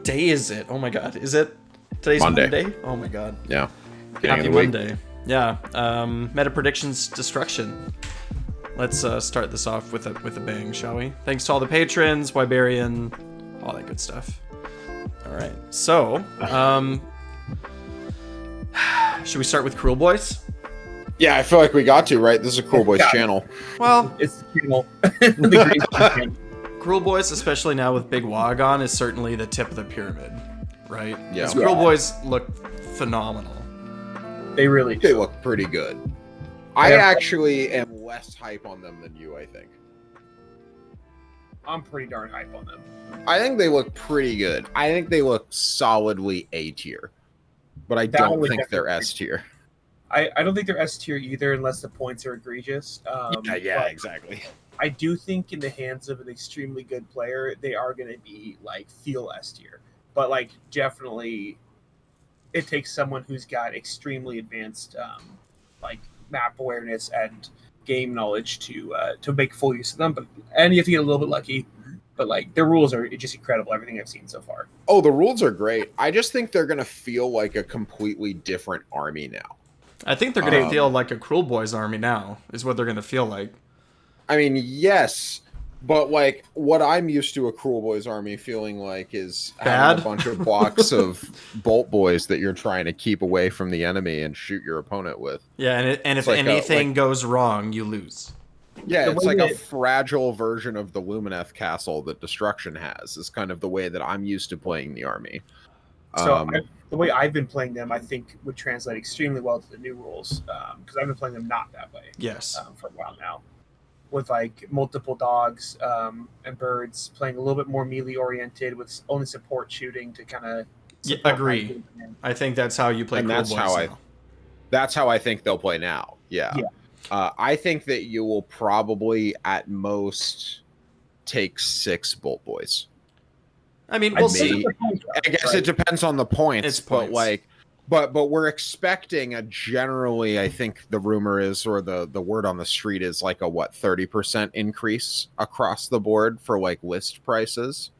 day is it? Oh my god. Is it today's Monday? Oh my god. Yeah. Happy Monday. Yeah. Meta predictions destruction. Let's start this off with a bang, shall we? Thanks to all the patrons, Wiberian, all that good stuff. All right. So, should we start with Kruleboyz? Yeah, I feel like we got to, right? This is a Kruleboyz channel. Well, it's the channel. Kruleboyz, especially now with Big Wog on, is certainly the tip of the pyramid, right? Yeah. Kruleboyz look phenomenal. They look pretty good. I actually am less hype on them than you, I think. I'm pretty darn hype on them. I think they look pretty good. I think they look solidly A tier. But I don't think they're S tier. I don't think they're S tier either unless the points are egregious. Yeah, exactly. I do think in the hands of an extremely good player, they are going to be like feel S tier. But like definitely it takes someone who's got extremely advanced like map awareness and game knowledge to make full use of them. And you have to get a little bit lucky. But like their rules are just incredible. Everything I've seen so far. Oh, the rules are great. I just think they're gonna feel like a completely different army now. I think they're gonna feel like a Kruleboyz army now. Is what they're gonna feel like. I mean, yes, but like what I'm used to a Kruleboyz army feeling like is having a bunch of blocks of Bolt Boys that you're trying to keep away from the enemy and shoot your opponent with. Yeah, and if like anything goes wrong, you lose. Yeah, it's like a fragile version of the Lumineth castle that Destruction has, is kind of the way that I'm used to playing the army. So the way I've been playing them, I think would translate extremely well to the new rules, because I've been playing them not that way. Yes. For a while now. With like multiple dogs and birds, playing a little bit more melee-oriented with only support shooting to kind of... Yeah, agree. I think that's how you play Kruleboyz now. That's how I think they'll play now, yeah. I think that you will probably, at most, take 6 Bolt Boys. I mean, we'll see. I guess it depends on the points, but like, but we're expecting a generally, I think the rumor is, or the word on the street is like a 30% increase across the board for like list prices.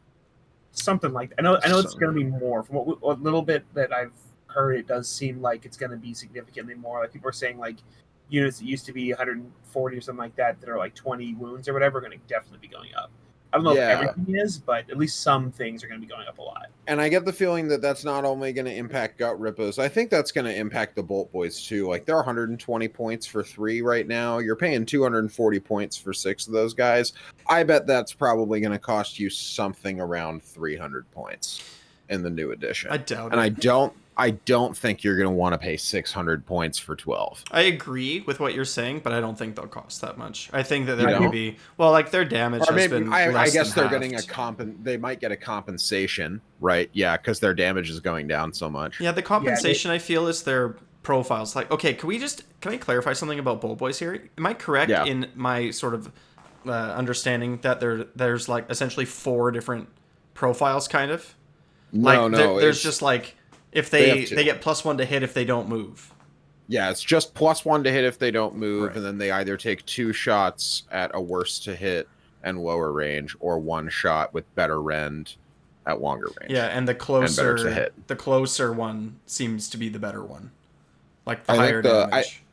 Something like that. I know it's going to be more. From what little bit that I've heard, it does seem like it's going to be significantly more. Like people are saying, like units that used to be 140 or something like that are like 20 wounds or whatever are going to definitely be going up. I don't know if everything is, but at least some things are going to be going up a lot. And I get the feeling that that's not only going to impact Gut Rippos, I think that's going to impact the Bolt Boys too. Like they're 120 points for 3 right now. You're paying 240 points for 6 of those guys. I bet that's probably going to cost you something around 300 points in the new edition. I doubt it. And I don't think you're going to want to pay 600 points for 12. I agree with what you're saying, but I don't think they'll cost that much. I think that they're going to be, well, like their damage has been I guess they're halved. getting they might get a compensation, right? Yeah, because their damage is going down so much. Yeah, the compensation I feel is their profiles. Like, okay, can I clarify something about Bolt Boys here? Am I correct in my sort of understanding that there's like essentially 4 different profiles, kind of? No, there's just like, if they get +1 to hit if they don't move. Yeah, it's just +1 to hit if they don't move, right. And then they either take 2 shots at a worse to hit and lower range, or 1 shot with better rend at longer range. Yeah, and the closer to hit. The closer one seems to be the better one. Like the higher damage.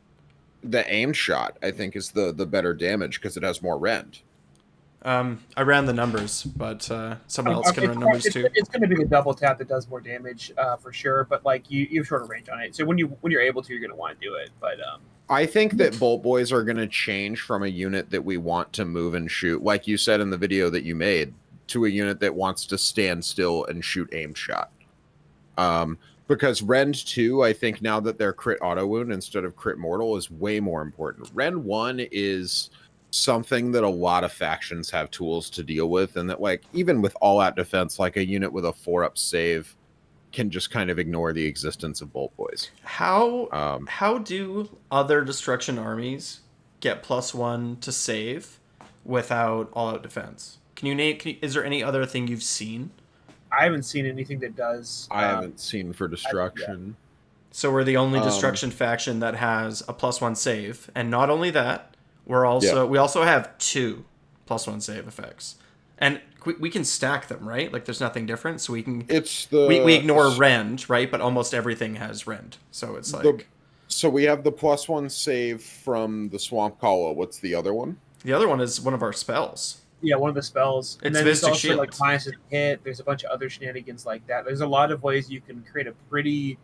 The aimed shot, I think, is the better damage because it has more rend. I ran the numbers, but someone else can run numbers too. It's going to be the double tap that does more damage for sure, but like you have shorter range on it. So when you're able to, you're going to want to do it. But I think that Bolt Boys are going to change from a unit that we want to move and shoot, like you said in the video that you made, to a unit that wants to stand still and shoot aimed shot. Because Rend 2, I think now that they're crit auto wound instead of crit mortal is way more important. Rend 1 is something that a lot of factions have tools to deal with, and that like even with all out defense, like a unit with a 4-up save can just kind of ignore the existence of Bolt Boys. How do other destruction armies get +1 to save without all out defense? Is there any other thing you've seen? I haven't seen anything that does. I haven't seen for destruction. So we're the only destruction faction that has a +1 save, and not only that, we also have 2 +1 save effects. And we can stack them, right? Like there's nothing different, so we can. It's the we ignore rend, right? But almost everything has rend, so it's like. So we have the +1 save from the Swamp Kala. What's the other one? The other one is one of our spells. Yeah, one of the spells. And It's then there's Mystic also Shield. like minus a hit. There's a bunch of other shenanigans like that. There's a lot of ways you can create a pretty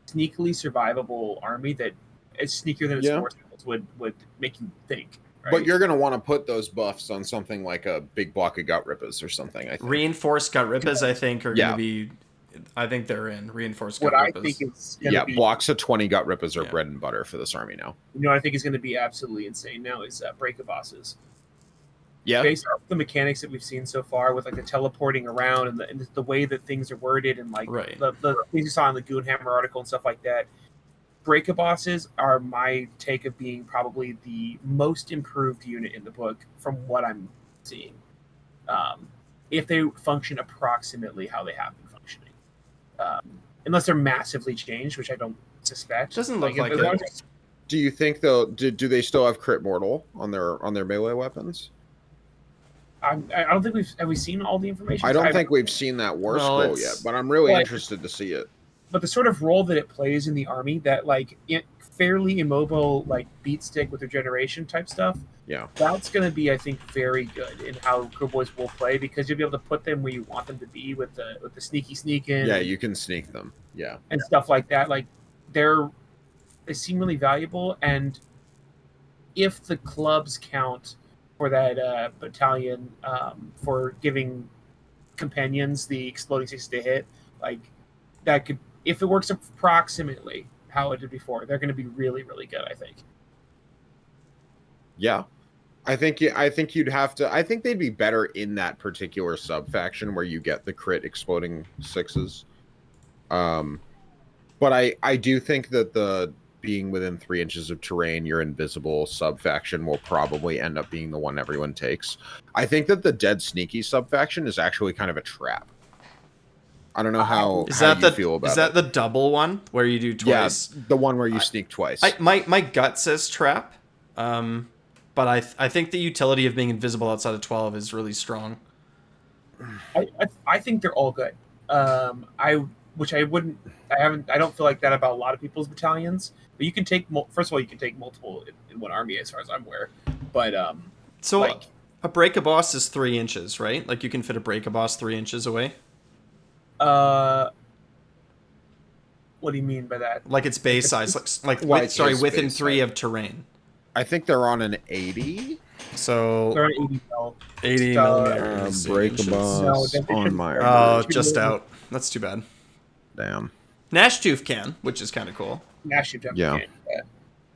sneakily survivable army that is sneakier than its force levels would make you think. Right? But you're going to want to put those buffs on something like a big block of Gut Rippas or something, I think. Reinforced Gut Rippas, I think, are going to be... I think they're in. Reinforced Gut What Rippas. I think is going to be... blocks of 20 Gut Rippas are bread and butter for this army now. You know what I think is going to be absolutely insane now is Breakabosses. Yeah. Based off the mechanics that we've seen so far with like the teleporting around and the way that things are worded and like the things you saw in the Goonhammer article and stuff like that, Breakabosses are my take of being probably the most improved unit in the book from what I'm seeing. If they function approximately how they have been functioning. Unless they're massively changed, which I don't suspect. Doesn't look like it. Do you think though? Do they still have crit mortal on their melee weapons? I don't think we've seen all the information. I don't think we've seen that war scroll yet, but I'm really interested to see it. But the sort of role that it plays in the army, that like fairly immobile, like beat stick with regeneration type stuff. Yeah, that's going to be, I think, very good in how Kruleboyz will play because you'll be able to put them where you want them to be with the sneak in. Yeah, you can sneak them. Yeah, and stuff like that. Like they seem really valuable, and if the clubs count for that battalion for giving companions the exploding 6 to hit, like that could, if it works approximately how it did before, they're going to be really, really good, I think. Yeah. I think you'd have to. I think they'd be better in that particular subfaction where you get the crit exploding 6s. But I do think that the being within 3 inches of terrain, you're invisible subfaction will probably end up being the one everyone takes. I think that the dead sneaky subfaction is actually kind of a trap. I don't know how you feel about it. Is that the double one where you do twice? Yeah, the one where you sneak twice. My gut says trap. But I think the utility of being invisible outside of 12 is really strong. I think they're all good. I don't feel like that about a lot of people's battalions. But you can take first of all, you can take multiple in one army as far as I'm aware. But so like, a Breakaboss is 3 inches, right? Like you can fit a Breakaboss 3 inches away. What do you mean by that? Like its base size, within 3 of terrain. I think they're on an 80. So they're on 80 millimeters. Breakaboss on my. Oh, just out. That's too bad. Damn. Gnashtooth can, which is kind of cool. Gnashtooth definitely can.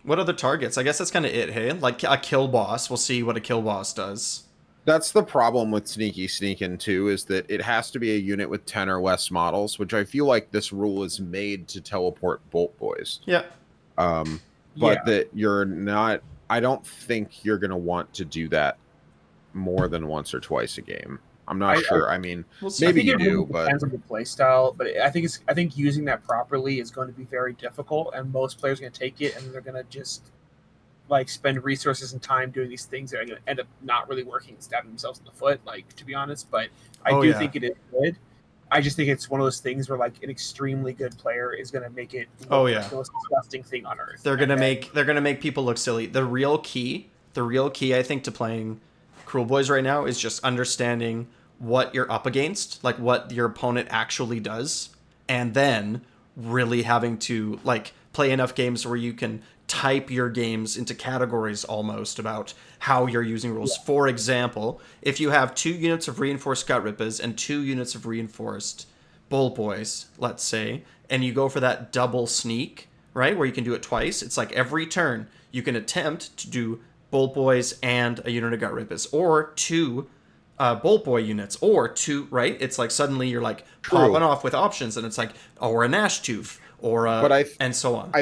What other targets? I guess that's kind of it, hey? Like a kill boss. We'll see what a kill boss does. That's the problem with sneaking too, is that it has to be a unit with 10 or less models, which I feel like this rule is made to teleport Boltboyz. Yeah. But that you're not. I don't think you're going to want to do that more than once or twice a game. I'm not sure. I mean, maybe you do, but depends on the play style. But I think using that properly is going to be very difficult, and most players are going to take it and they're going to just like spend resources and time doing these things that are going to end up not really working and stabbing themselves in the foot. Like, to be honest, but I do think it is good. I just think it's one of those things where like an extremely good player is going to make it the most disgusting thing on earth. They're going to make people look silly. The real key I think to playing Kruleboyz right now is just understanding what you're up against, like what your opponent actually does, and then really having to like play enough games where you can type your games into categories almost about how you're using rules. Yeah. For example, if you have 2 units of reinforced Gut Rippas and 2 units of reinforced Boltboyz, let's say, and you go for that double sneak, right, where you can do it twice, it's like every turn you can attempt to do Boltboyz and a unit of Gut Rippas, or 2 Boltboy units, or 2, right? It's like suddenly you're like popping off with options, and it's like, or a Gnashtooth, or and so on.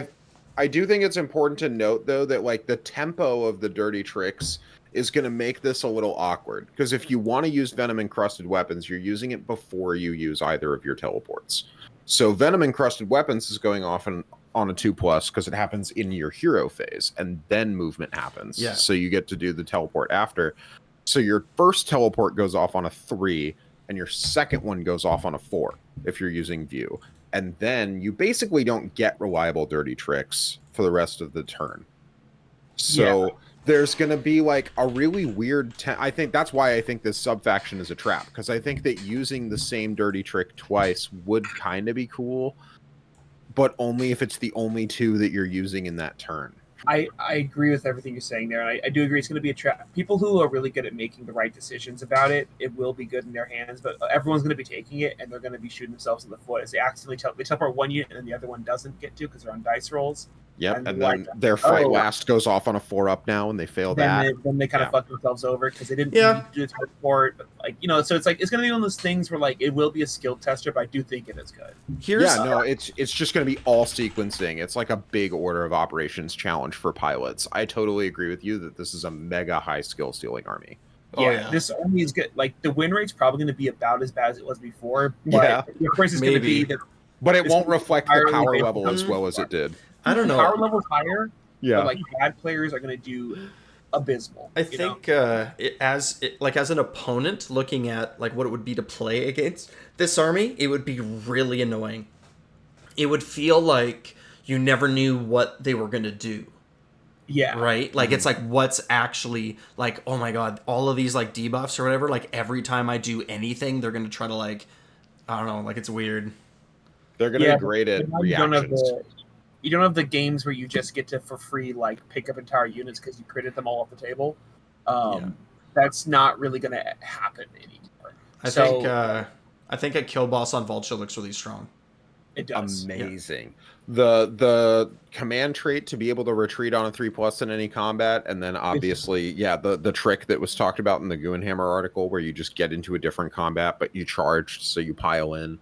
I do think it's important to note, though, that like the tempo of the dirty tricks is going to make this a little awkward. Because if you want to use venom-encrusted weapons, you're using it before you use either of your teleports. So venom-encrusted weapons is going off on a 2+ because it happens in your hero phase, and then movement happens. Yeah. So you get to do the teleport after. So your first teleport goes off on a 3, and your second one goes off on a 4 if you're using View. And then you basically don't get reliable dirty tricks for the rest of the turn. So there's going to be like a really weird... I think that's why I think this subfaction is a trap, because I think that using the same dirty trick twice would kind of be cool, but only if it's the only 2 that you're using in that turn. I agree with everything you're saying there, and I do agree it's going to be a trap. People who are really good at making the right decisions about it, it will be good in their hands, but everyone's going to be taking it, and they're going to be shooting themselves in the foot as they accidentally teleport one unit, and then the other one doesn't get to because they're on dice rolls. Yep, and then their fight last goes off on a 4-up now, and they fail that. Then they kind of fuck themselves over because they didn't need to do the teleport. But like, you know, so it's like it's going to be one of those things where like it will be a skill tester, but I do think it is good. It's just going to be all sequencing. It's like a big order of operations challenge for pilots. I totally agree with you that this is a mega high skill stealing army. This army is good. Like the win rate's probably going to be about as bad as it was before. But of course, it's going to be that. But it won't reflect the power level as well as it did. I don't know. Power level's higher. But like bad players are going to do abysmal. I think as an opponent looking at like what it would be to play against this army, it would be really annoying. It would feel like you never knew what they were going to do. Yeah. Right? Like, it's like, what's actually, like, oh my god, all of these, like, debuffs or whatever, like, every time I do anything, they're going to try to, like, I don't know, like, it's weird. They're going to be great at reactions. You don't have the games where you just get to, for free, like, pick up entire units because you critted them all off the table. That's not really going to happen anymore. I think a kill boss on Vulture looks really strong. It does. Amazing. The command trait to be able to retreat on a 3+ in any combat, and then obviously, the trick that was talked about in the Goonhammer article where you just get into a different combat, but you charge, so you pile in.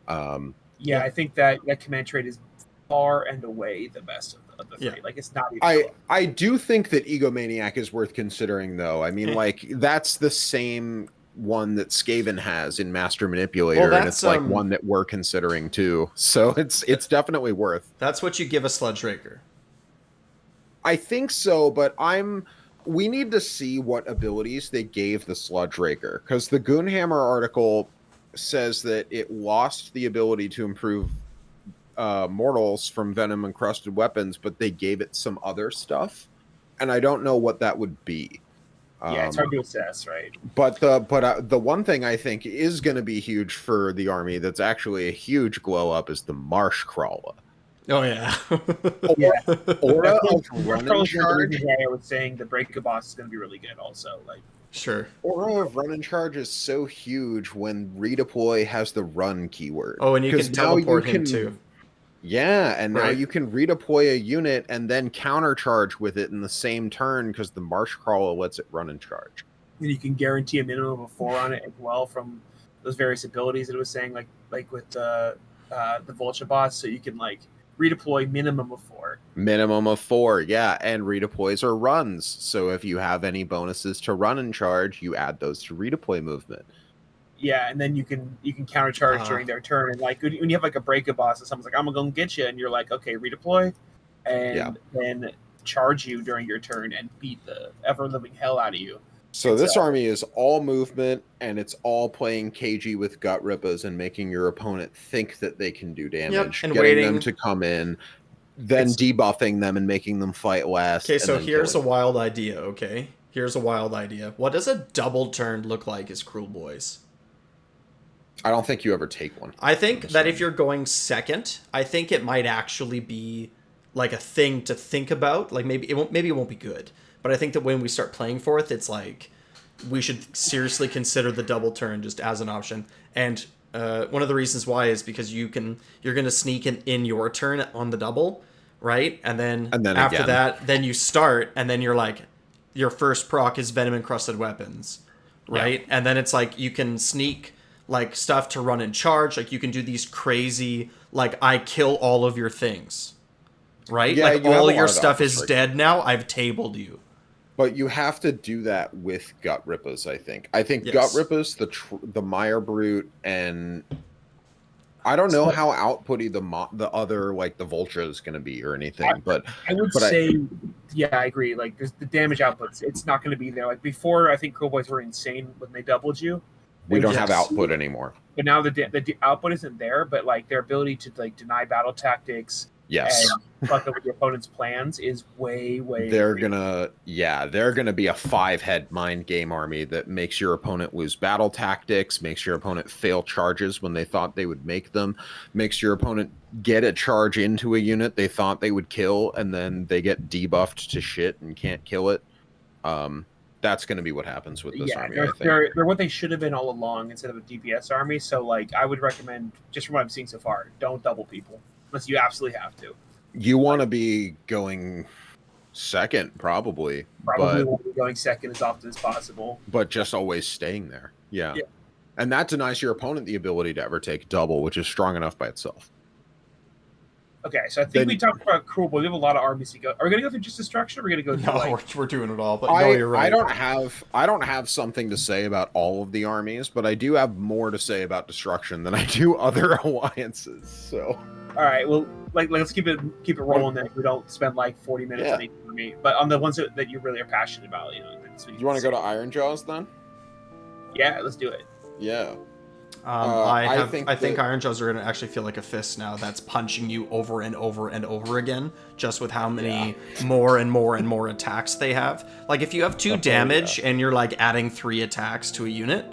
I think that command trait is far and away the best of the three. Like, it's not even I do think that Egomaniac is worth considering, though. I mean, like, that's the same one that Skaven has in Master Manipulator, and it's like one that we're considering too. So it's definitely worth. That's what you give a Sludgeraker. I think so, but we need to see what abilities they gave the Sludgeraker, because the Goonhammer article says that it lost the ability to improve mortals from venom encrusted weapons, but they gave it some other stuff, and I don't know what that would be. It's hard to assess, right? But the one thing I think is going to be huge for the army that's actually a huge glow up is the Marshcrawler. Oh yeah. Aura of Run and Charge. I was saying the Breakaboss is going to be really good also. Like, sure. Aura of Run and Charge is so huge when redeploy has the run keyword. Oh, and you can teleport him too. Yeah, and now you can redeploy a unit and then countercharge with it in the same turn because the Marshcrawler lets it run and charge. And you can guarantee a minimum of 4 on it as well from those various abilities that it was saying, like with the Vulture boss, so you can like redeploy minimum of 4. Minimum of 4, yeah, and redeploys are runs. So if you have any bonuses to run and charge, you add those to redeploy movement. Yeah, and then you can countercharge during their turn, and like when you have like a Breakaboss and someone's like, "I'm gonna get you," and you're like, "Okay, redeploy," and then charge you during your turn and beat the ever living hell out of you. So this army is all movement, and it's all playing KG with gut rippas and making your opponent think that they can do damage, and getting them to come in, then debuffing them and making them fight less. Okay, so here's a wild idea. Okay, here's a wild idea. What does a double turn look like as Kruleboyz? I don't think you ever take one. I think that if you're going second, I think it might actually be like a thing to think about. Like maybe it won't be good, but I think that when we start playing fourth, it's like we should seriously consider the double turn just as an option. And one of the reasons why is because you're going to sneak in your turn on the double, right? And then after that, then you start, and then you're like, your first proc is venom encrusted weapons, right? Yeah. And then it's like you can sneak like stuff to run and charge, like you can do these crazy, like I kill all of your things, right? Yeah, like all your stuff is dead now, I've tabled you. But you have to do that with gut rippas, I think. Gut rippas, the Mire Brute, and I don't know So- how outputty the other like the Vulture is going to be or anything, but I would say, yeah, I agree. Like, there's the damage outputs, it's not going to be there. Like before, I think Kruleboyz were insane when they doubled you. we don't have Yes. output anymore. But now the output isn't there. But like their ability to like deny battle tactics Yes. and fuck up with your opponent's plans is way. They're gonna be a 5-head mind game army that makes your opponent lose battle tactics, makes your opponent fail charges when they thought they would make them, makes your opponent get a charge into a unit they thought they would kill, and then they get debuffed to shit and can't kill it. That's going to be what happens with this army. I think. They're what they should have been all along instead of a DPS army. So like I would recommend, just from what I'm seeing so far, don't double people unless you absolutely have to. You want to be going second, probably Won't be going second as often as possible. but just always staying there. Yeah. And that denies your opponent the ability to ever take double, which is strong enough by itself. Okay, so I think we talked about Kruleboyz. We have a lot of armies to go. Are we going to go through just destruction? Or are we going to go through No, like... we're doing it all. But no, you're right. I don't have something to say about all of the armies, but I do have more to say about destruction than I do other alliances. So All right, well, let's keep it rolling. Then we don't spend like 40 minutes on each army, but on the ones that you really are passionate about, you want to go to Ironjaws then? Yeah, let's do it. Yeah. I think Ironjaws are going to actually feel like a fist now that's punching you over and over and over again, just with how many more and more and more attacks they have. Like, if you have 2 damage and you're, like, adding 3 attacks to a unit,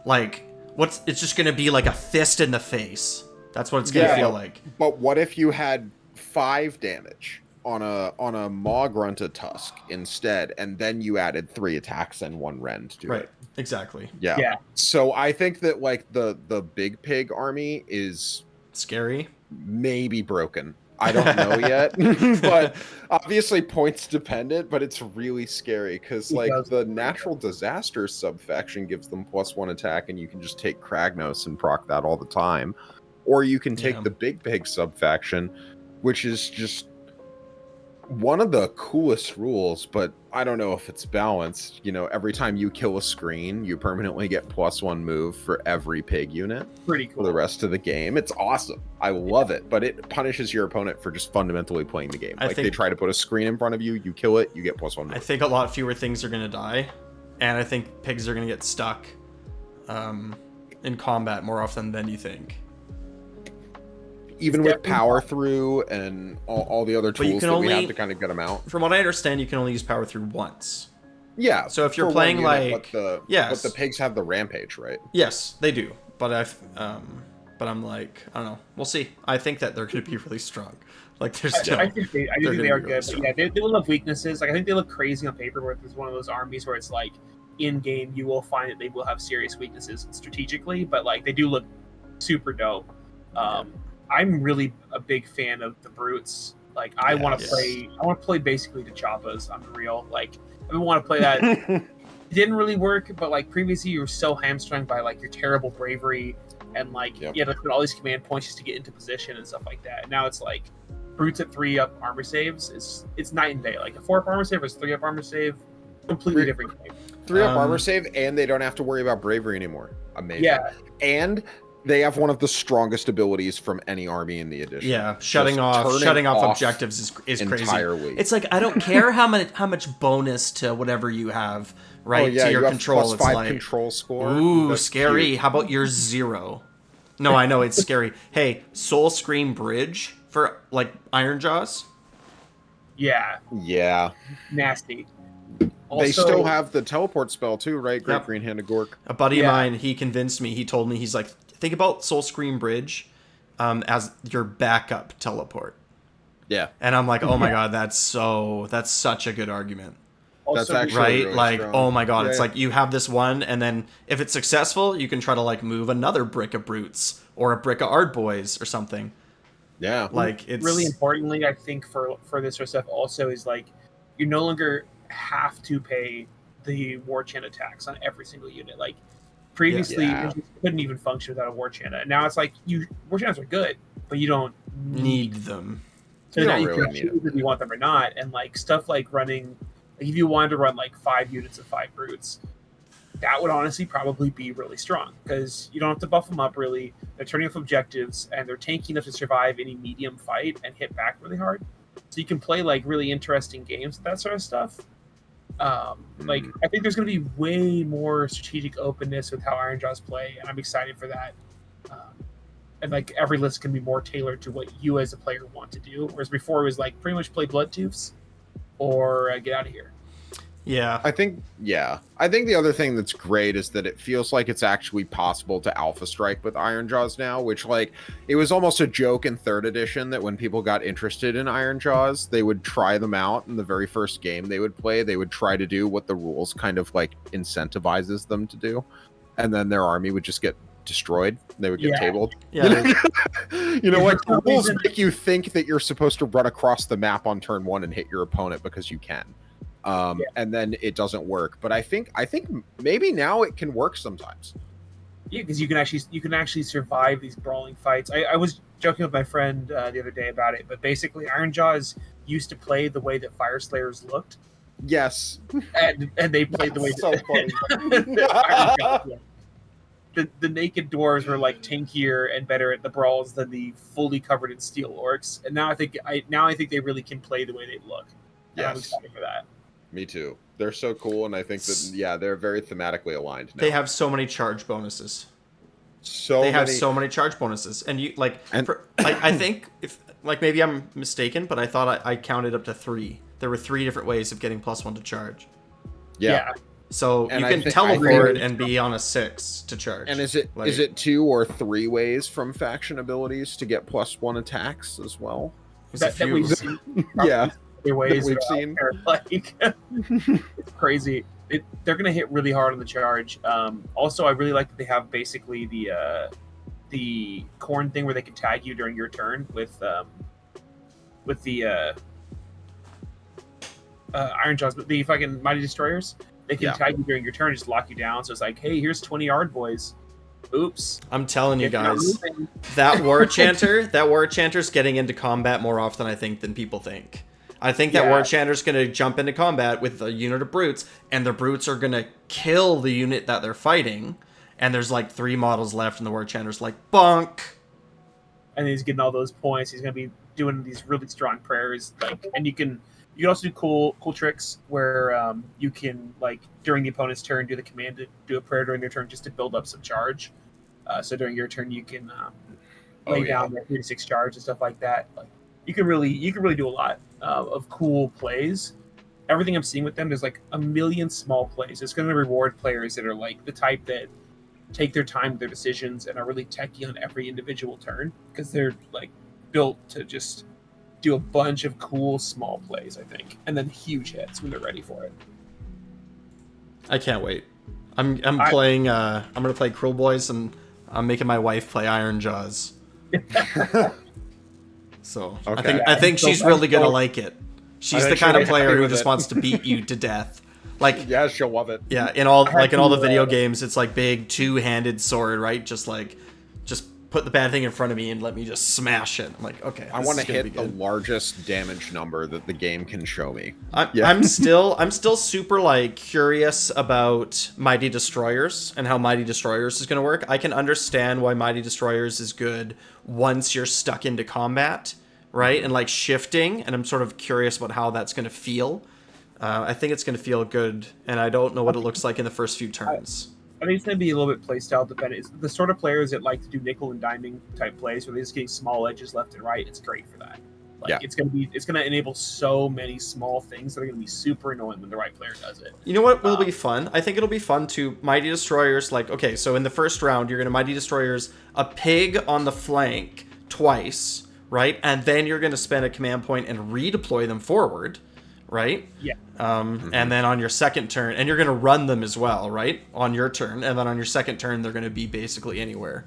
like, it's just going to be like a fist in the face. That's what it's going to feel like. But what if you had 5 damage on a Maw Grunta Tusk instead, and then you added 3 attacks and 1 rend to it? Right. Exactly. Yeah. So I think that like the big pig army is scary, maybe broken. I don't know yet, but obviously points dependent. But it's really scary because like the natural disaster subfaction gives them +1 attack, and you can just take Kragnos and proc that all the time, or you can take the big pig subfaction, which is just one of the coolest rules, but I don't know if it's balanced. Every time you kill a screen, you permanently get +1 move for every pig unit. Pretty cool. For the rest of the game. It's awesome. I love it, but it punishes your opponent for just fundamentally playing the game. They try to put a screen in front of you, you kill it, you get +1 move. I think a lot fewer things are going to die, and I think pigs are going to get stuck in combat more often than you think. Even with power through and all the other tools that we have to kind of get them out. From what I understand, you can only use power through once. Yeah. So if you're playing but the pigs have the rampage, right? Yes, they do. But I'm like, I don't know. We'll see. I think that they're going to be really strong. Like there's still. I do think they are really good. strong. But yeah, they will have weaknesses. Like I think they look crazy on paper, where it's one of those armies where it's like in game you will find that they will have serious weaknesses strategically, but like they do look super dope. I'm really a big fan of the brutes. Like I want to play basically the Choppas. I'm real. Like I want to play that. It didn't really work, but like previously you were so hamstrung by like your terrible bravery and like you had to put all these command points just to get into position and stuff like that. Now it's like brutes at 3-up armor saves. It's night and day. Like a 4-up armor save versus 3-up armor save, completely different game. 3-up armor save, and they don't have to worry about bravery anymore. Amazing. Yeah, and they have one of the strongest abilities from any army in the edition. Yeah, shutting off objectives is crazy. Entirely. It's like I don't care how much bonus to whatever you have, right? To your control. It's +5 like control score. Ooh, That's scary. cute. How about your 0? No, I know it's scary. Hey, Soul Scream Bridge for like Ironjaws. Yeah, nasty. Also, they still have the teleport spell too, right? Great Green Hand of Gork. A buddy of mine, he convinced me. He told me, he's like, think about Soul Scream Bridge as your backup teleport. Yeah. And I'm like, oh my god, that's such a good argument. That's actually right. really like, strong. oh my god, it's like you have this one, and then if it's successful, you can try to like move another brick of brutes or a brick of Ardboys or something. Yeah. Like it's really importantly, I think for this sort of stuff also is like you no longer have to pay the war chant attacks on every single unit. Like previously, you just couldn't even function without a war chant. Now it's like war chants are good, but you don't need them. So now you can choose if you want them or not. And like stuff like running, like if you wanted to run like 5 units of 5 brutes, that would honestly probably be really strong because you don't have to buff them up really. They're turning off objectives and they're tanky enough to survive any medium fight and hit back really hard. So you can play like really interesting games with that sort of stuff. Like I think there's going to be way more strategic openness with how Ironjaws play, and I'm excited for that. And like every list can be more tailored to what you as a player want to do, whereas before it was like pretty much play Bloodtooths or get out of here. Yeah. I think the other thing that's great is that it feels like it's actually possible to alpha strike with Ironjaws now, which like it was almost a joke in 3rd edition that when people got interested in Ironjaws, they would try them out in the very first game they would play. They would try to do what the rules kind of like incentivizes them to do. And then their army would just get destroyed. They would get tabled. Yeah. You know what? The rules make you think that you're supposed to run across the map on turn 1 and hit your opponent because you can. And then it doesn't work. But I think maybe now it can work sometimes. Yeah, because you can actually survive these brawling fights. I was joking with my friend the other day about it, but basically Ironjaws used to play the way that Fire Slayers looked. Yes, and they played the way so funny. The naked dwarves were like tankier and better at the brawls than the fully covered in steel orcs. And now I think they really can play the way they look. And I'm excited for that. Me too. They're so cool, and I think that they're very thematically aligned now. They have so many charge bonuses. Have so many charge bonuses, and you like. I think if like maybe I'm mistaken, but I thought I counted up to 3. There were 3 different ways of getting +1 to charge. Yeah. So you can teleport and be on a 6 to charge. And is it 2 or 3 ways from faction abilities to get +1 attacks as well? That we've seen. Yeah. Ways we've seen. Like, it's crazy. They're gonna hit really hard on the charge. Also, I really like that they have basically the corn thing where they can tag you during your turn with the Ironjaws, but the fucking Mighty Destroyers. They can tag you during your turn, just lock you down. So it's like, hey, here's 20 yard boys. Oops. I'm telling you guys, that War Chanter's getting into combat more often, I think, than people think. I think that War Chanter's going to jump into combat with a unit of brutes, and the brutes are going to kill the unit that they're fighting. And there's like 3 models left, and the War Chanter's like, bonk. And he's getting all those points. He's going to be doing these really strong prayers. Like, and you can also do cool tricks where you can, like, during the opponent's turn, do the command to do a prayer during their turn just to build up some charge. So during your turn, you can lay down their 3-6 charge and stuff like that. Like, you can really do a lot of cool plays. Everything I'm seeing with them, there's like a million small plays. It's going to reward players that are like the type that take their time with their decisions and are really techy on every individual turn because they're like built to just do a bunch of cool small plays, I think, and then huge hits when they're ready for it. I can't wait. I'm playing. I'm gonna play Kruleboyz, and I'm making my wife play Ironjaws. So okay. I think she's really gonna like it. She's the kind of player who just wants to beat you to death. Like yeah, she'll love it. Yeah, in all the video games, it's like big 2-handed sword, right? Just put the bad thing in front of me and let me just smash it. I'm like, okay, I want to hit the largest damage number that the game can show me. I'm still super like curious about Mighty Destroyers and how Mighty Destroyers is going to work. I can understand why Mighty Destroyers is good once you're stuck into combat, right? And like shifting, and I'm sort of curious about how that's going to feel. I think it's going to feel good, and I don't know what it looks like in the first few turns. I think it's going to be a little bit playstyle dependent. It's the sort of players that like to do nickel and diming type plays where they're just getting small edges left and right. It's great for that. It's going to enable so many small things that are going to be super annoying when the right player does it. You know what will be fun? I think it'll be fun to Mighty Destroyers. Like, okay, so in the first round, you're going to Mighty Destroyers a pig on the flank twice, right? And then you're going to spend a command point and redeploy them forward, right? Yeah. And then on your second turn, and you're going to run them as well, right? On your turn. And then on your second turn, they're going to be basically anywhere.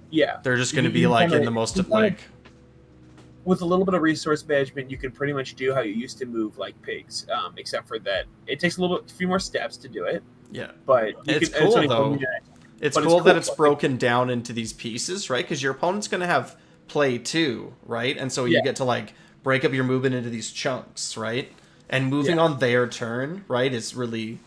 Yeah. They're just going to be like in the most like... With a little bit of resource management, you can pretty much do how you used to move like pigs, except for that it takes a few more steps to do it. Yeah. But it's cool, though. It's cool that it's broken down into these pieces, right? Because your opponent's going to have play too, right? And so you get to like break up your movement into these chunks, right? And moving on their turn, right, is really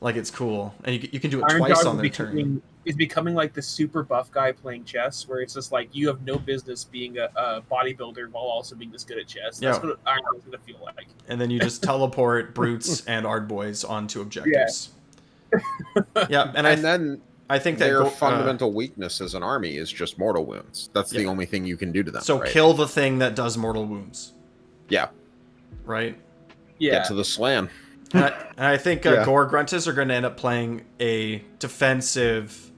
like it's cool, and you can do it Ironjaws twice on their turn. is becoming like the super buff guy playing chess, where it's just like you have no business being a bodybuilder while also being this good at chess. That's what Ironjaws is going to feel like. And then you just teleport brutes and Ardboys onto objectives. Yeah, and then I think that their fundamental weakness as an army is just mortal wounds. That's the only thing you can do to them. So kill the thing that does mortal wounds. Yeah. Right? Yeah. Get to the slam. And I think Gore Gruntas are going to end up playing a defensive,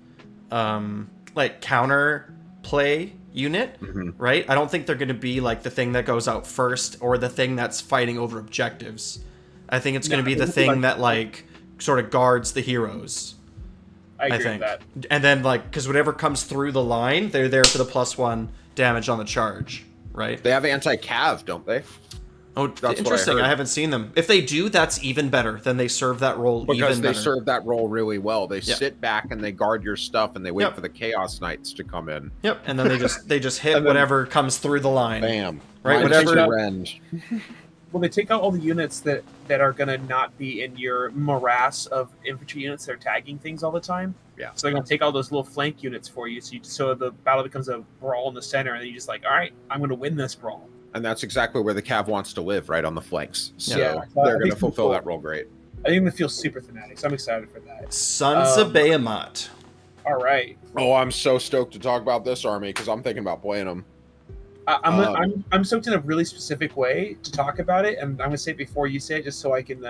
like, counter play unit, right? I don't think they're going to be, like, the thing that goes out first or the thing that's fighting over objectives. I think it's going to be the thing that, like, sort of guards the heroes. I agree with that. And then, like, because whatever comes through the line, they're there for the +1 damage on the charge, right? They have anti-cav, don't they? Oh, that's interesting. I haven't seen them. If they do, that's even better. Then they serve that role even better. Because they serve that role really well. They sit back and they guard your stuff and they wait for the Chaos Knights to come in. Yep, and then they just hit whatever comes through the line. Bam. Right, whatever. Well, they take out all the units that are going to not be in your morass of infantry units that are tagging things all the time. Yeah. So they're going to take all those little flank units for you. So the battle becomes a brawl in the center, and then you just like, all right, I'm going to win this brawl. And that's exactly where the Cav wants to live, right on the flanks. So they're going to fulfill that role great. I think it feels super thematic, so I'm excited for that. Sons of Behemat. All right. Oh, I'm so stoked to talk about this army because I'm thinking about playing them. I'm stoked in a really specific way to talk about it, and I'm going to say it before you say it, just so I can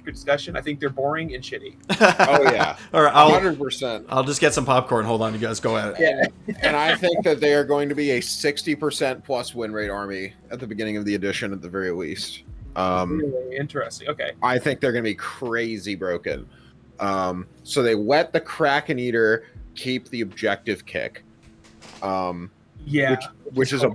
discussion. I think they're boring and shitty. Oh yeah, all right, 100%. I'll just get some popcorn. Hold on, you guys go at it. Yeah. And I think that they are going to be a 60% plus win rate army at the beginning of the edition, at the very least. Really interesting. Okay. I think they're going to be crazy broken. So they let the Kraken Eater keep the objective kick. Which is a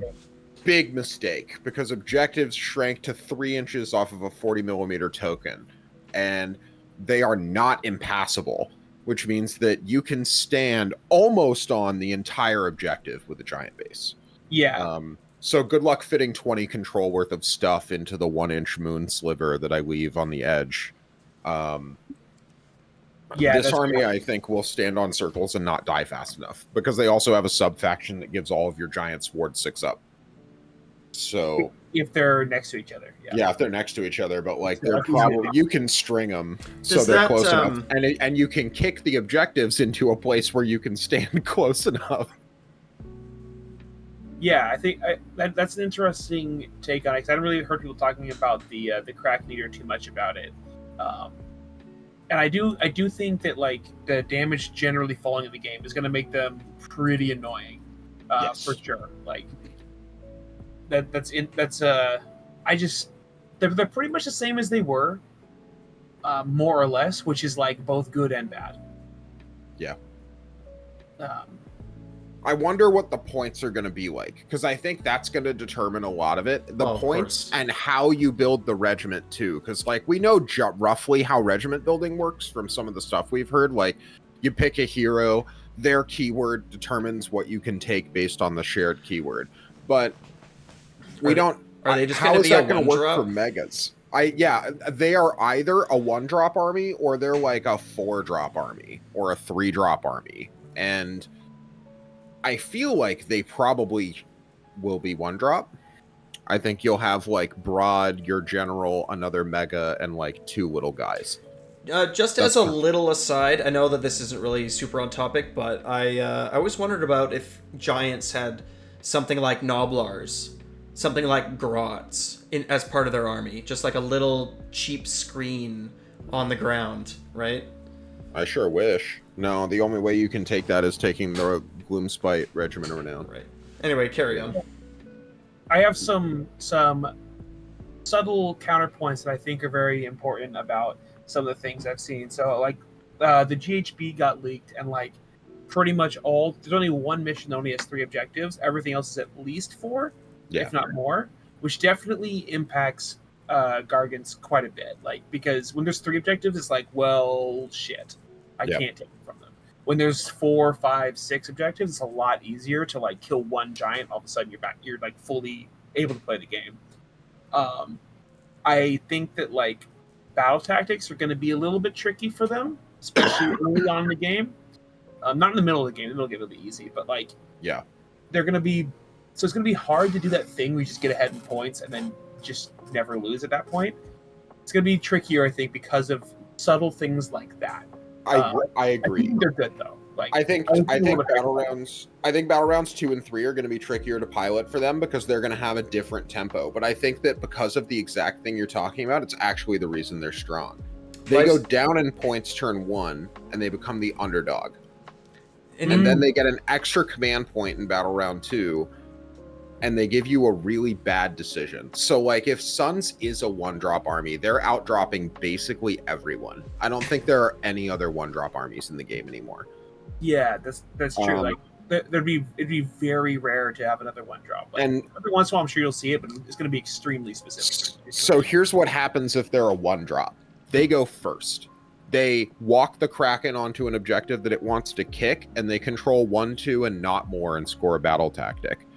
big mistake because objectives shrank to 3 inches off of a 40mm token, and they are not impassable, which means that you can stand almost on the entire objective with a giant base. Yeah. So good luck fitting 20 control worth of stuff into the 1-inch moon sliver that I leave on the edge. This army, I think, will stand on circles and not die fast enough because they also have a subfaction that gives all of your giants ward 6 up. So if they're next to each other, if they're next to each other, but like they're probably you can string them so they're close enough, and you can kick the objectives into a place where you can stand close enough. Yeah, I think that's an interesting take on it. 'Cause I haven't really heard people talking about the Kraken Eater too much about it. And I do think that like the damage generally falling in the game is going to make them pretty annoying, for sure. Like they're pretty much the same as they were, more or less, which is like both good and bad. Yeah. I wonder what the points are going to be like, because I think that's going to determine a lot of it. The points and how you build the regiment, too. Because, like, we know roughly how regiment building works from some of the stuff we've heard. Like, you pick a hero, their keyword determines what you can take based on the shared keyword. But we don't... Are they just how is that going to work drop? for megas? They are either a 1-drop army, or they're like a 4-drop army, or a 3-drop army. And... I feel like they probably will be 1-drop. I think you'll have like Broad, your general, another mega, and like 2 little guys. Just as a little aside, I know that this isn't really super on topic, but I always wondered about if giants had something like Noblars, something like Grots as part of their army, just like a little cheap screen on the ground, right? I sure wish. No, the only way you can take that is taking the Gloomspite Regiment of Renown. Right. Anyway, carry on. I have some subtle counterpoints that I think are very important about some of the things I've seen. So, like, the GHB got leaked, and like pretty much there's only one mission that only has 3 objectives. Everything else is at least 4, if not more, which definitely impacts Gargants quite a bit. Like, because when there's 3 objectives, it's like, well, shit, I can't take it from them. When there's 4, 5, 6 objectives, it's a lot easier to like kill one giant. All of a sudden, you're like fully able to play the game. I think that like battle tactics are going to be a little bit tricky for them, especially early on in the game. Not in the middle of the game. In the middle of the game it'll be easy, but like, Yeah. they're going to be. So it's going to be hard to do that thing where you just get ahead in points and then just never lose at that point. It's going to be trickier, I think, because of subtle things like that. I agree. I think they're good though. Like, I think battle rounds 2 and 3 are going to be trickier to pilot for them because they're going to have a different tempo. But I think that because of the exact thing you're talking about, it's actually the reason they're strong. They go down in points turn 1 and they become the underdog. And then they get an extra command point in battle round 2 and they give you a really bad decision. So like if Suns is a 1-drop army, they're outdropping basically everyone. I don't think there are any other 1-drop armies in the game anymore. Yeah, that's true. Like it'd be very rare to have another 1-drop. Like, and every once in a while, I'm sure you'll see it, but it's going to be extremely specific. So here's what happens if they're a 1-drop. They go first. They walk the Kraken onto an objective that it wants to kick, and they control 1-2 and not more and score a battle tactic.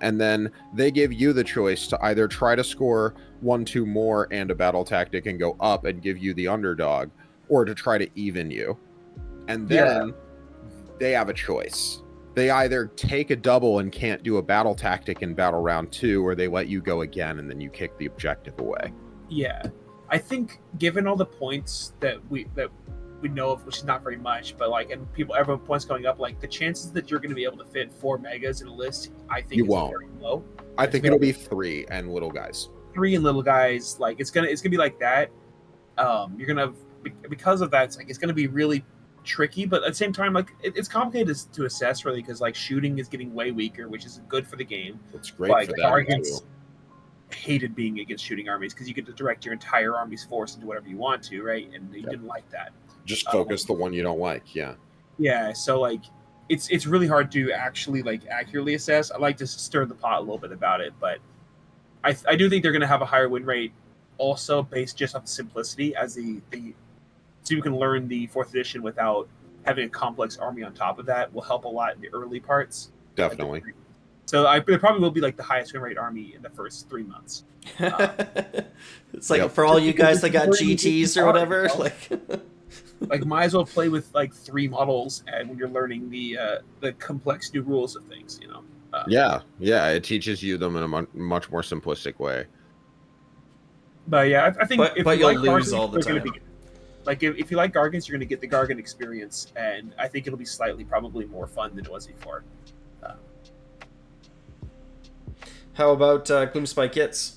And then they give you the choice to either try to score 1-2 more and a battle tactic and go up and give you the underdog, or to try to even you. And then they have a choice. They either take a double and can't do a battle tactic in battle round 2, or they let you go again and then you kick the objective away. Yeah. I think given all the points that we know of, which is not very much, but like, and everyone points going up, like the chances that you're going to be able to fit 4 megas in a list, I think is very low. I think it'll be 3 and little guys. 3 and little guys, like it's gonna be like that. You're gonna, because of that, it's gonna be really tricky, but at the same time, like it's complicated to assess really, because like shooting is getting way weaker, which is good for the game. It's great for them too. Hated being against shooting armies because you get to direct your entire army's force into whatever you want to, right? And you didn't like that. Just focus the one you don't like. Yeah, so like it's really hard to actually like accurately assess. I like to stir the pot a little bit about it, but I do think they're going to have a higher win rate also based just on simplicity, as the so you can learn the 4th edition without having a complex army on top of that will help a lot in the early parts. Definitely. So it probably will be like the highest win rate army in the first 3 months. It's like for all you guys that got GTs or whatever, like might as well play with like 3 models, and when you're learning the complex new rules of things, you know. It teaches you them in a much more simplistic way. But yeah, I think but you'll lose all the time. Like if you like Gargants, you're going to get the Gargant experience, and I think it'll be slightly probably more fun than it was before. How about Gloomspite Gitz?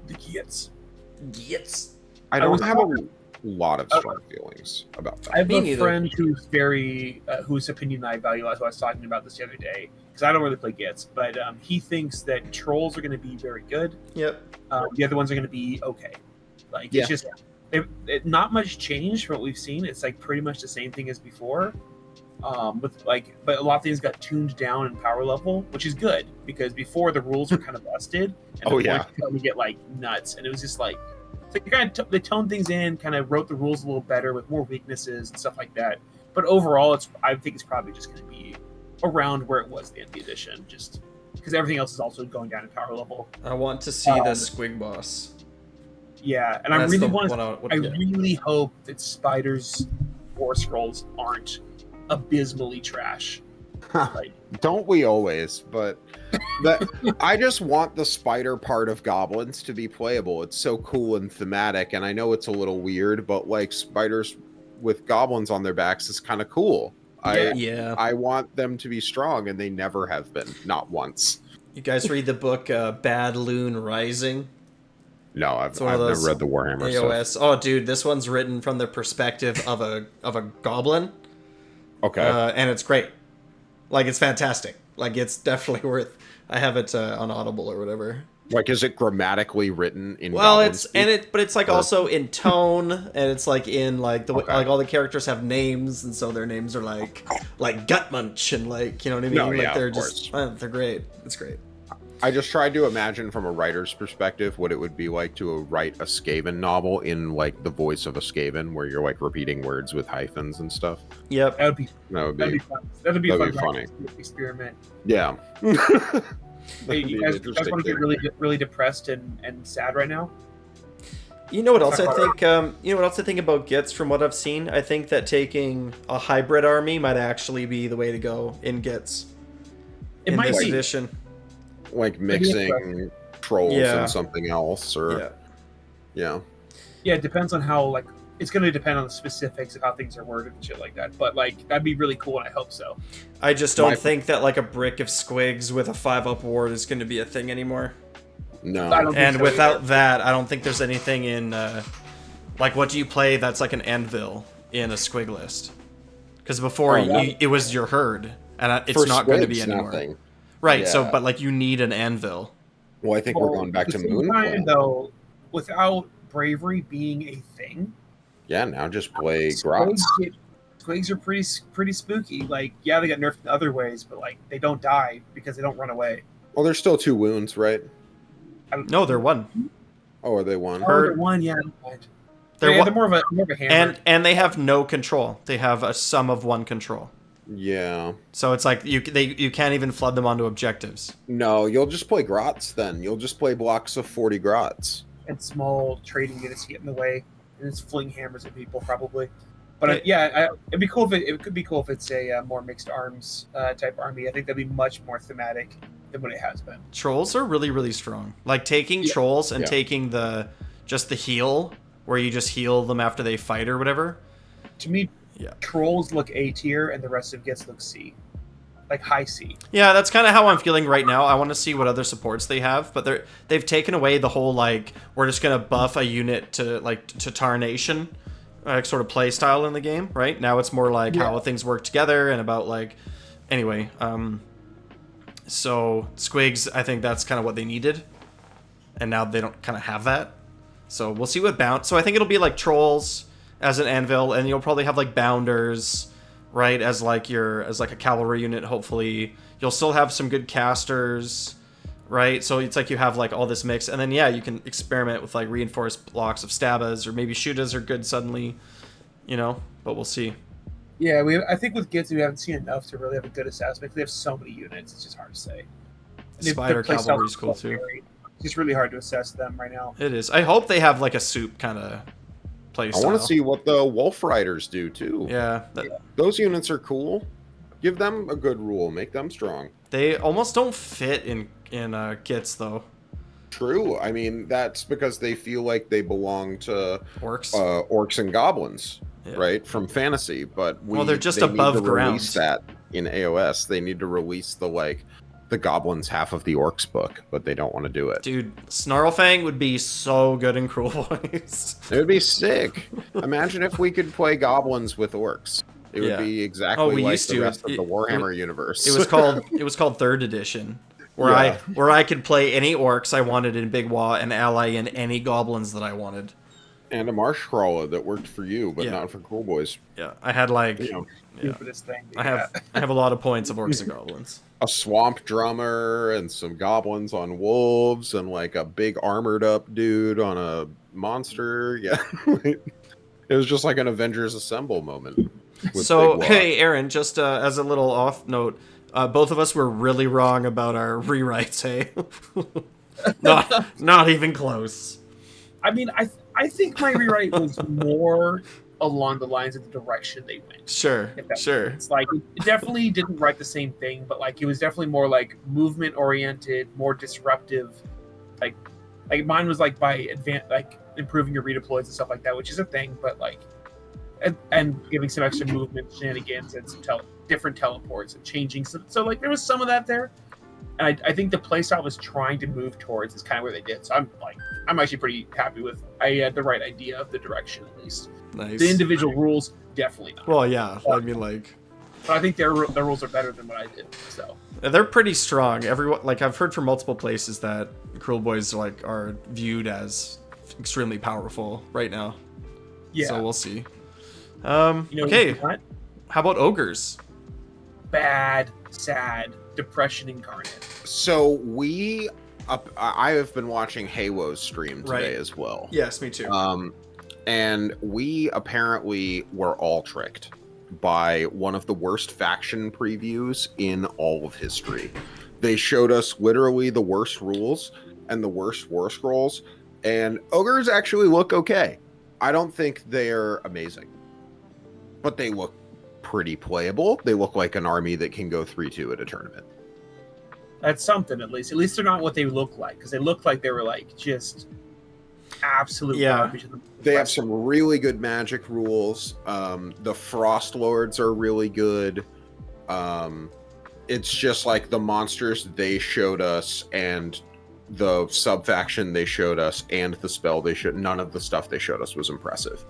The Gitz. I don't have a lot of strong feelings about that. I have a friend who's very whose opinion I value a lot. So I was talking about this the other day because I don't really play Gitz, but he thinks that trolls are going to be very good. Yep. The other ones are going to be okay. Like it's just not much change from what we've seen. It's like pretty much the same thing as before. But a lot of things got tuned down in power level, which is good because before the rules were kind of busted, and we get like nuts, and it was just like they toned things in, kind of wrote the rules a little better with more weaknesses and stuff like that. But overall, I think it's probably just going to be around where it was at the end of the edition, just because everything else is also going down in power level. I want to see the Squig Boss. Yeah, and I really hope that Spider's War Scrolls aren't abysmally trash. Don't we always? But I just want the spider part of goblins to be playable. It's so cool and thematic, and I know it's a little weird, but like spiders with goblins on their backs is kind of cool. I want them to be strong, and they never have been, not once. You guys read the book Bad Loon Rising? No, I've never read the Warhammer AOS stuff. Oh, dude, this one's written from the perspective of a goblin. Okay. And it's great. Like, it's fantastic. Like, it's definitely worth... I have it on Audible or whatever. Like, is it grammatically written in goblin speak? But it's like also in tone, and it's like in like the like all the characters have names, and so their names are like Gutmunch and like, you know what I mean? No, like they're just they're great. It's great. I just tried to imagine from a writer's perspective what it would be like to write a Skaven novel in like the voice of a Skaven, where you're like repeating words with hyphens and stuff. Yep, that'd be fun. That'd be funny experiment. Yeah. Hey, you guys want to get really depressed and sad right now? You know what else I think? You know what else I think about Gitz from what I've seen? I think that taking a hybrid army might actually be the way to go in Gitz. It might be. Edition. Like mixing trolls and something else, or yeah. It depends on how, like, it's going to depend on the specifics of how things are worded and shit like that. But like, that'd be really cool, and I hope so. I just don't think that like a brick of squigs with a 5-up ward is going to be a thing anymore. No. And without that, I don't think there's anything in like, what do you play that's like an anvil in a squig list? Because before it was your herd, and it's not going to be anymore. Nothing. Right. Yeah. So, but like, you need an anvil. Well, I think we're going back to Moon. Though, without bravery being a thing. Yeah, now just play Grots. Squigs are pretty spooky. Like, yeah, they got nerfed in other ways, but like, they don't die because they don't run away. Well, there's still 2 wounds, right? No, they're 1. Oh, are they 1? They're 1, yeah. They're more of a hammer. And they have no control. They have a sum of 1 control. Yeah. So it's like you can't even flood them onto objectives. No, you'll just play Grots then. You'll just play blocks of 40 Grots. And small trading units get in the way, and it's fling hammers at people probably. But it'd be cool if it could be cool if it's a more mixed arms type army. I think that'd be much more thematic than what it has been. Trolls are really, really strong. Like taking trolls and taking the heal, where you just heal them after they fight or whatever. To me, trolls look A tier and the rest of Gitz look C. Like high C. Yeah, that's kind of how I'm feeling right now. I want to see what other supports they have, but they've taken away the whole like, we're just gonna buff a unit to Tarnation sort of play style in the game, right? Now it's more like how things work together and about like, anyway. So Squigs, I think that's kind of what they needed, and now they don't kind of have that. So we'll see what bounce. So I think it'll be like trolls as an anvil, and you'll probably have like bounders, right, as like a cavalry unit. Hopefully you'll still have some good casters, right? So it's like you have like all this mix, and then you can experiment with like reinforced blocks of stabas, or maybe shootas are good suddenly, but we'll see. Yeah, I think with Gitz we haven't seen enough to really have a good assessment. They have so many units, it's just hard to say. Spider cavalry is cool too. It's just really hard to assess them right now. It is. I hope they have like a soup kind of play style. I want to see what the Wolf Riders do too. Yeah. Those units are cool. Give them a good rule. Make them strong. They almost don't fit in Gitz though. True. I mean, that's because they feel like they belong to orcs and goblins, right, from fantasy. But they're just above ground. Release that in AOS. They need to release the goblins half of the orcs book, but they don't want to do it. Dude, Snarlfang would be so good in Kruleboyz. It would be sick. Imagine if we could play goblins with orcs. It would be exactly like the rest of the Warhammer universe. It was called 3rd edition, where I could play any orcs I wanted in Big Wa and ally in any goblins that I wanted. And a Marshcrawler that worked for you, but not for Kruleboyz. Yeah, I had like I have a lot of points of orcs and goblins. A swamp drummer and some goblins on wolves and like a big armored up dude on a monster. Yeah. It was just like an Avengers Assemble moment. So, hey, Aaron, just as a little off note, both of us were really wrong about our rewrites, hey? not even close. I mean, I think my rewrite was more along the lines of the direction they went. Sure. It's like, it definitely didn't write the same thing, but like it was definitely more like movement oriented, more disruptive. Like mine was like by improving your redeploys and stuff like that, which is a thing, but like and giving some extra movement shenanigans and some different teleports and changing so like there was some of that there. And I think the playstyle was trying to move towards is kind of where they did. So I'm actually pretty happy with. I had the right idea of the direction at least. Nice. The individual rules definitely not. Well, yeah, I mean like. But I think their rules are better than what I did. So they're pretty strong. Everyone I've heard from multiple places that Kruleboyz are viewed as extremely powerful right now. Yeah. So we'll see. Okay. How about ogres? Bad, sad, depression incarnate. So I have been watching Haywo's stream today as well. Yes, me too. And we apparently were all tricked by one of the worst faction previews in all of history. They showed us literally the worst rules and the worst war scrolls, And ogres actually look okay. I don't think they're amazing, but they look pretty playable. They look like an army that can go 3-2 at a tournament. That's something, at least. At least they're not what they look like, because they look like they were like just absolute garbage. They have some really good magic rules. The Frost Lords are really good. It's just like the monsters they showed us and the subfaction they showed us and the spell they showed. None of the stuff they showed us was impressive.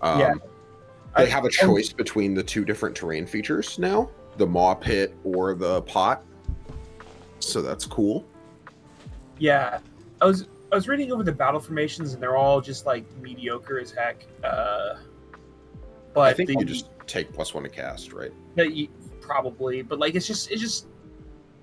They have a choice between the 2 different terrain features now, the Maw Pit or the Pot. So that's cool. Yeah. I was reading over the battle formations and they're all just like mediocre as heck. But I think you just take +1 to cast, right? Probably, but like it's just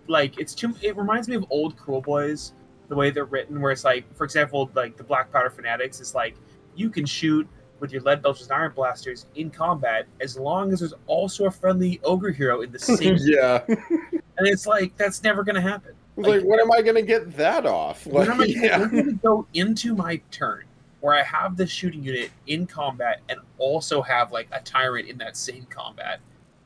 like it's too. It reminds me of old Kruleboyz, the way they're written, where it's like, for example, like the Black Powder Fanatics is like you can shoot with your lead belchers and iron blasters in combat as long as there's also a friendly ogre hero in the same. Yeah, and it's like that's never gonna happen. Like when am I gonna get that off? Like, I'm gonna go into my turn where I have the shooting unit in combat and also have like a tyrant in that same combat.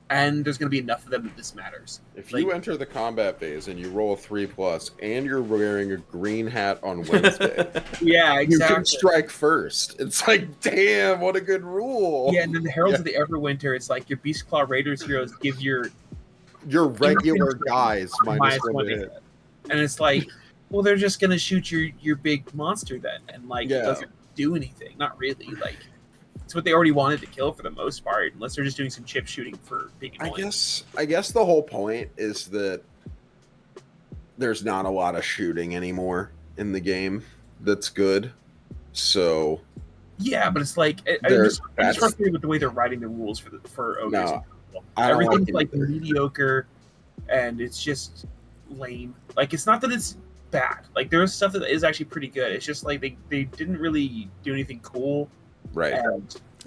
And there's going to be enough of them that this matters. If you enter the combat phase and you roll a 3+ and you're wearing a green hat on Wednesday, yeah, exactly. You can strike first. It's like, damn, what a good rule. Yeah, and then the Heralds of the Everwinter, it's like your Beastclaw Raiders heroes give your regular guys -1 to hit. And it's like, well, they're just going to shoot your big monster then. And like, it doesn't do anything. Not really. Like, it's what they already wanted to kill for the most part, unless they're just doing some chip shooting for being annoying. I guess the whole point is that there's not a lot of shooting anymore in the game that's good. So yeah, but it's like I'm just frustrated with the way they're writing the rules for ogres. No, everything's like mediocre, and it's just lame. Like it's not that it's bad. Like there's stuff that is actually pretty good. It's just like they didn't really do anything cool. Right.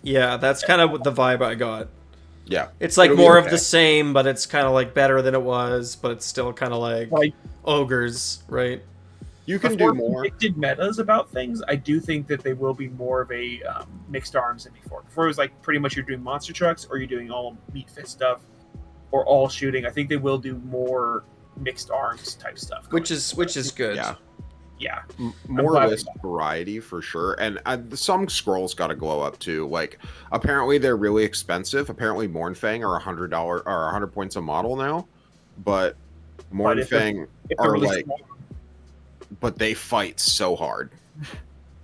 Yeah, that's kind of the vibe I got. Yeah. It's like more of the same, but it's kind of like better than it was, but it's still kind of like ogres, right? You can do more. Predicted metas about things. I do think that they will be more of a mixed arms than before. Before it was like pretty much you're doing monster trucks or you're doing all meat fist stuff or all shooting. I think they will do more mixed arms type stuff. Which is good. Yeah. Yeah, more list variety for sure, and some scrolls got to glow up too. Like apparently they're really expensive. Apparently Mournfang are $100 or 100 points a model now, but Mournfang are really like, small. But they fight so hard.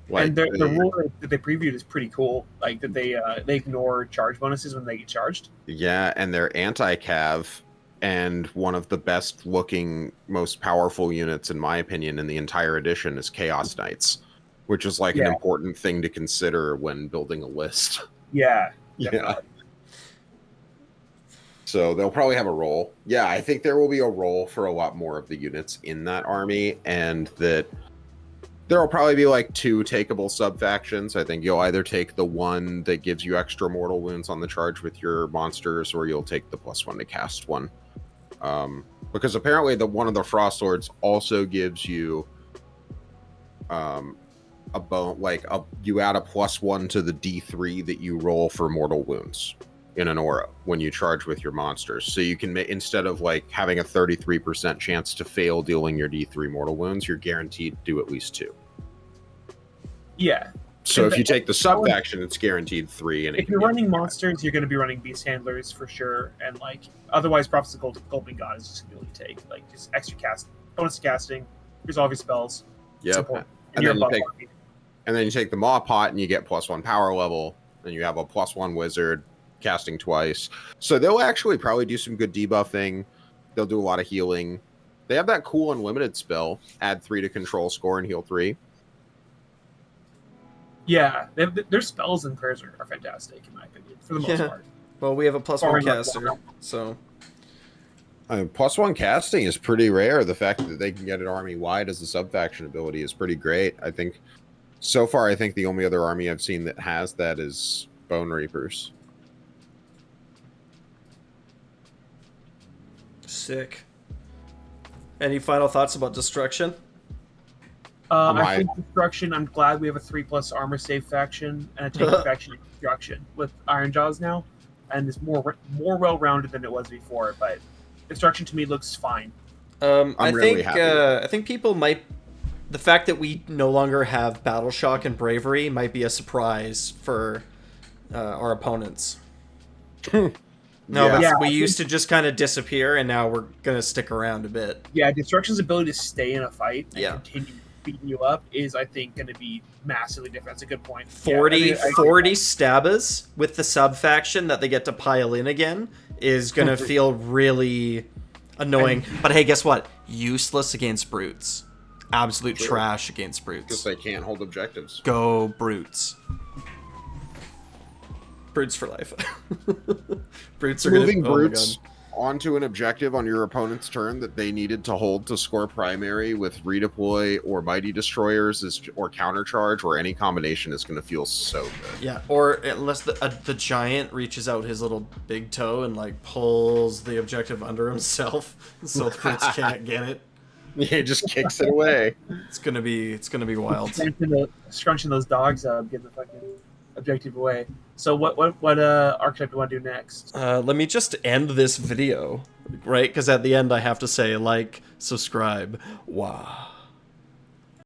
Like, and the rule that they previewed is pretty cool. Like that they ignore charge bonuses when they get charged. Yeah, and they're anti-cav. And one of the best looking, most powerful units, in my opinion, in the entire edition is Chaos Knights, which is like an important thing to consider when building a list. Yeah. Yeah. So they'll probably have a role. Yeah, I think there will be a role for a lot more of the units in that army, and that there will probably be like 2 takeable sub-factions. I think you'll either take the one that gives you extra mortal wounds on the charge with your monsters, or you'll take the +1 to cast one. Because apparently one of the Frost Lords also gives you a bone, like you add a +1 to the D3 that you roll for mortal wounds in an aura when you charge with your monsters. So you can instead of like having a 33% chance to fail dealing your D3 mortal wounds, you're guaranteed to do at least 2. Yeah. So if you take the sub-faction, it's guaranteed 3. And if you're running monsters, you're going to be running beast handlers for sure. And like otherwise, Prophets of Gulping God is just going to take like just extra cast, bonus casting. Here's all of your spells. Yep. And then you take the Maw Pot and you get +1 power level. And you have a +1 wizard casting twice. So they'll actually probably do some good debuffing. They'll do a lot of healing. They have that cool unlimited spell, add 3 to control score and heal 3. Yeah, their spells and prayers are fantastic, in my opinion, for the most part. Well, we have a +1 caster, so... +1 casting is pretty rare. The fact that they can get it army-wide as a sub-faction ability is pretty great. I think, so far, I think the only other army I've seen that has that is Bone Reapers. Sick. Any final thoughts about Destruction? I think destruction. I'm glad we have a 3+ armor save faction and a tank faction in destruction with Ironjaws now, and it's more well-rounded than it was before. But destruction to me looks fine. I'm really happy. I think people might. The fact that we no longer have Battle Shock and Bravery might be a surprise for our opponents. We used to just kind of disappear, and now we're gonna stick around a bit. Yeah, destruction's ability to stay in a fight and Yeah. continue beating you up is, I think, going to be massively different. That's a good point. 40 Stabbas with the Subfaction that they get to pile in again is gonna feel really annoying. But hey, guess what? Useless against brutes. Absolute trash against brutes. Because they can't hold objectives. Go brutes. Brutes for life. Brutes are moving gonna, brutes onto an objective on your opponent's turn that they needed to hold to score primary with redeploy or mighty destroyers or countercharge or any combination is going to feel so good. Yeah, or unless the giant reaches out his little big toe and like pulls the objective under himself, so the brutes can't get it. Yeah, he just kicks it away. It's gonna be wild. Scrunching those dogs up, getting the fucking objective away. So what archetype do you want to do next? Let me just end this video, right? Because at the end I have to say like, subscribe. Wow.